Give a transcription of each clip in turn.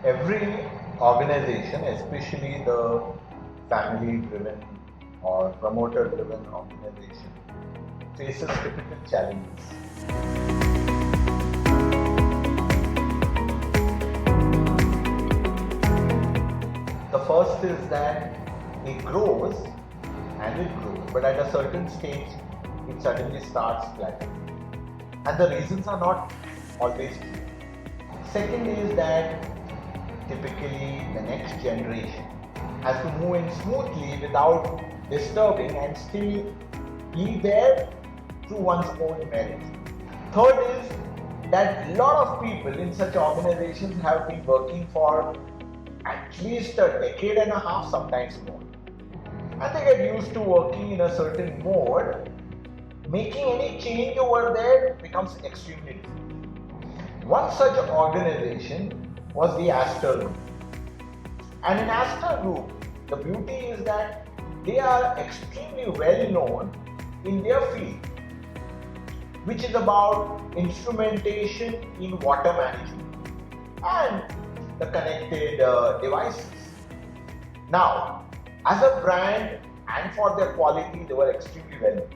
Every organization, especially the family driven or promoter driven organization, faces typical challenges. The first is that it grows and it grows, but at a certain stage, it suddenly starts plateauing. And the reasons are not always clear. Second is that typically the next generation has to move in smoothly without disturbing and still be there through one's own merit. Third is that a lot of people in such organizations have been working for at least a decade and a half, sometimes more. And they get used to working in a certain mode. Making any change over there becomes extremely difficult. One such organization was the Aster Group. And in Aster Group, the beauty is that they are extremely well known in their field, which is about instrumentation in water management and the connected devices. Now, as a brand and for their quality, they were extremely well known.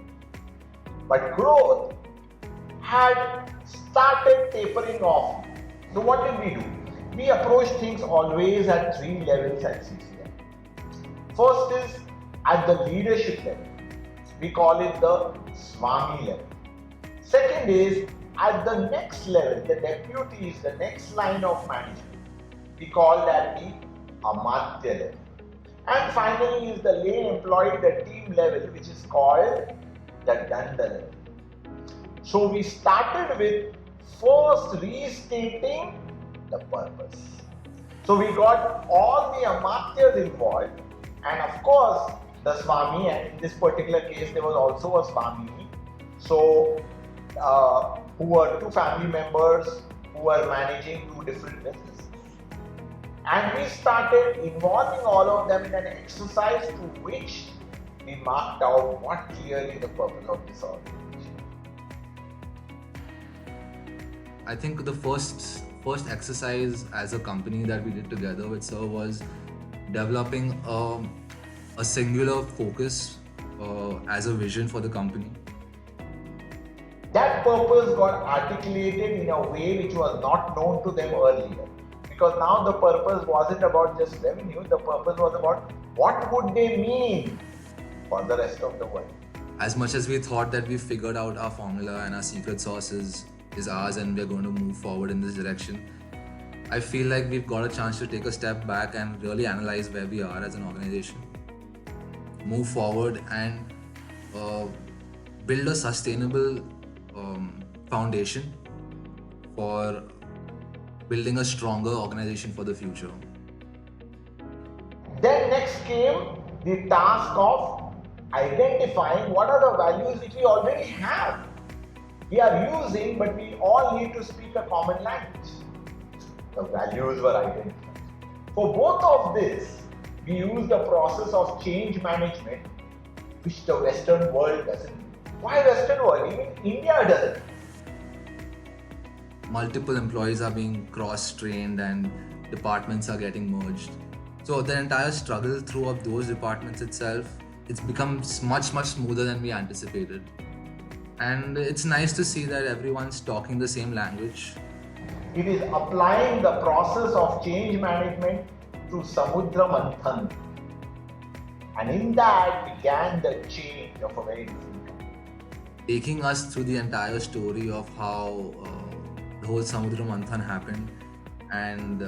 But growth had started tapering off. So what did we do? We approached things always at three levels at CCM. First is at the leadership level. We call it the Swami level. Second is at the next level, the deputies, the next line of management. We call that the Amatya level. And finally is the lay employee, the team level, which is called the Danda level. So we started with first restating the purpose. So we got all the Amatyas involved, and of course the Swami, and in this particular case there was also a Swami. So who were two family members who were managing two different businesses. And we started involving all of them in an exercise through which we marked out what clearly the purpose of this organization. I think the first exercise as a company that we did together with Sir was developing a singular focus as a vision for the company. That purpose got articulated in a way which was not known to them earlier. Because now the purpose wasn't about just revenue, the purpose was about what would they mean for the rest of the world. As much as we thought that we figured out our formula and our secret sauce is ours and we're going to move forward in this direction, I feel like we've got a chance to take a step back and really analyze where we are as an organization, move forward and build a sustainable foundation for building a stronger organization for the future. Then next came the task of identifying what are the values which we already have. We are using, but we all need to speak a common language. The values were identified. For both of this, we use the process of change management, which the Western world doesn't do. Why Western world? Even India doesn't. Multiple employees are being cross-trained and departments are getting merged. So the entire struggle through of those departments itself, it's become much smoother than we anticipated. And it's nice to see that everyone's talking the same language. It is applying the process of change management to Samudra Manthan. And in that began the change of a very different company. Taking us through the entire story of how the whole Samudra Manthan happened, and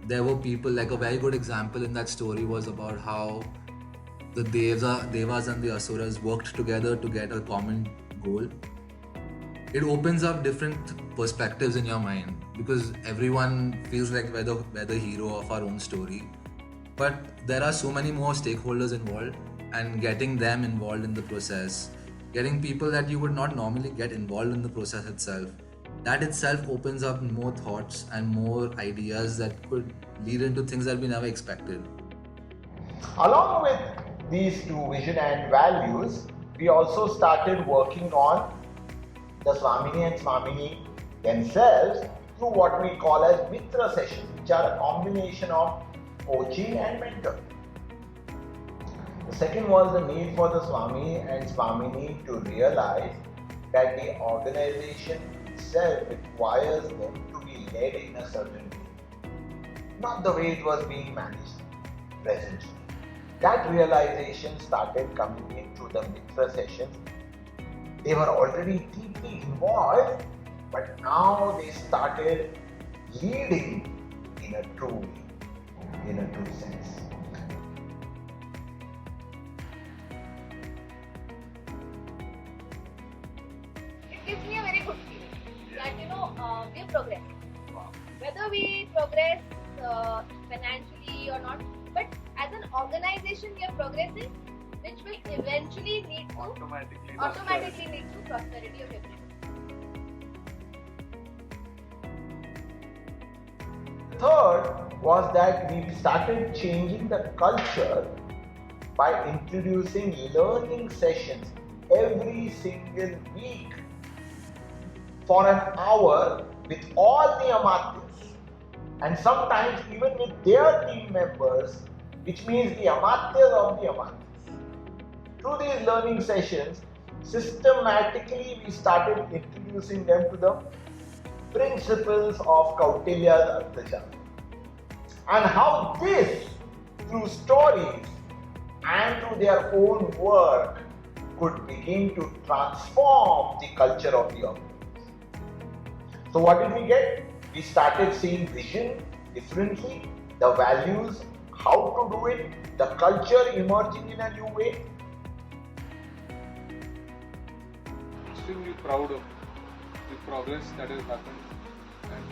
there were people, like a very good example in that story was about how the Devas and the Asuras worked together to get a common goal. It opens up different perspectives in your mind because everyone feels like we're the hero of our own story, but there are so many more stakeholders involved, and getting them involved in the process, getting people that you would not normally get involved in the process itself, that itself opens up more thoughts and more ideas that could lead into things that we never expected. Along with these two, vision and values, we also started working on the Swamini and Swamini themselves through what we call as Mitra sessions, which are a combination of coaching and mentoring. The second was the need for the Swami and Swamini to realize that the organization itself requires them to be led in a certain way, not the way it was being managed presently. That realization started coming into the Mitra sessions. They were already deeply involved, but now they started leading in a true way, in a true sense. It gives me a very good feeling that we progress. Whether we progress financially or not, but as an organization we are progressing, which will eventually lead to automatically lead to prosperity of everyone. Third was that we started changing the culture by introducing learning sessions every single week for an hour with all the Amatyas, and sometimes even with their team members, which means the Amatyas of the Amatyas. Through these learning sessions, systematically we started introducing them to the principles of Kautilya's Arthashastra, and how this, through stories and through their own work, could begin to transform the culture of the organization. So what did we get? We started seeing vision differently, the values, how to do it, the culture emerging in a new way. Extremely proud of the progress that has happened, and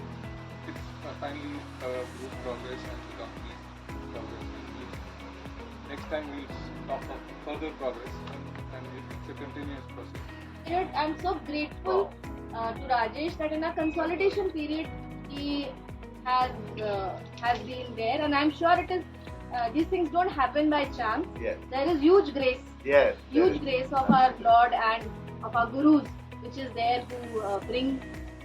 it's finally group progress and the company progress. And next time we'll talk of further progress, and it's a continuous process. I'm so grateful to Rajesh that in a consolidation period he has been there, and I'm sure it is these things don't happen by chance. Yes. There is huge grace, Yes. huge grace of our Lord and of our Gurus, which is there to bring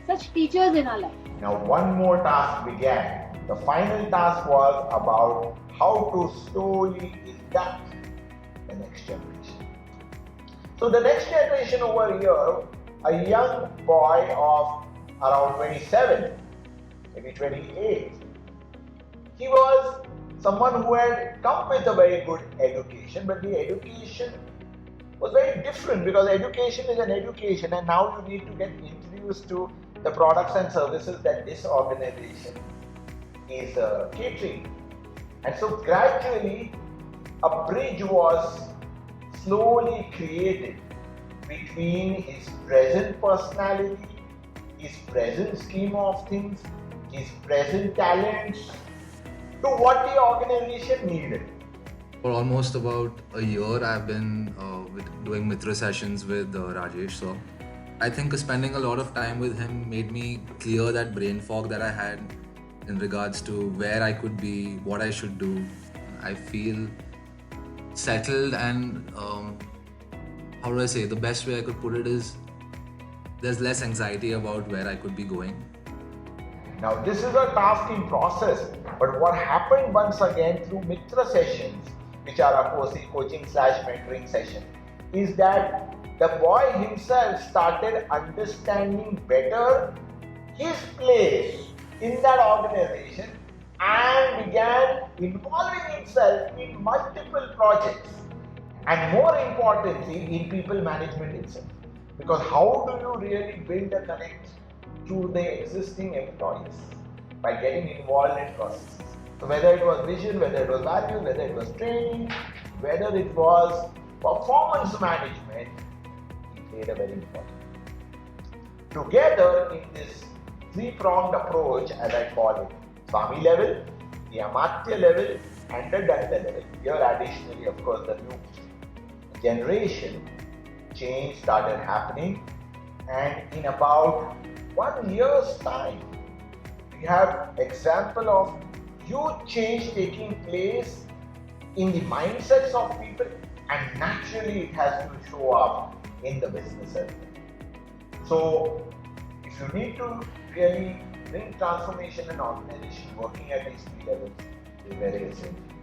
such teachers in our life. Now one more task began. The final task was about how to slowly induct the next generation. So the next generation over here, a young boy of around 27, maybe 28, he was someone who had come with a very good education, but the education was very different, because education is an education, and now you need to get introduced to the products and services that this organization is catering. And so gradually a bridge was slowly created between his present personality, his present scheme of things, his present talents, to what the organization needed. For almost about a year, I've been doing Mitra sessions with Rajesh. So I think spending a lot of time with him made me clear that brain fog that I had in regards to where I could be, what I should do. I feel settled, and how do I say, the best way I could put it is there's less anxiety about where I could be going. Now this is a tasking process, but what happened once again through Mitra sessions, which are of course coaching/mentoring session, is that the boy himself started understanding better his place in that organization and began involving himself in multiple projects, and more importantly in people management itself. Because how do you really build a connect to the existing employees? By getting involved in processes. So whether it was vision, whether it was value, whether it was training, whether it was performance management, it played a very important role. Together in this three-pronged approach, as I call it, Swami level, the Amatya level, and the Danda level. Here additionally, of course, the new generation change started happening, and in about 1 year's time, we have example of huge change taking place in the mindsets of people, and naturally it has to show up in the business as well. So if you need to really bring transformation in organization working at these three levels is very essential.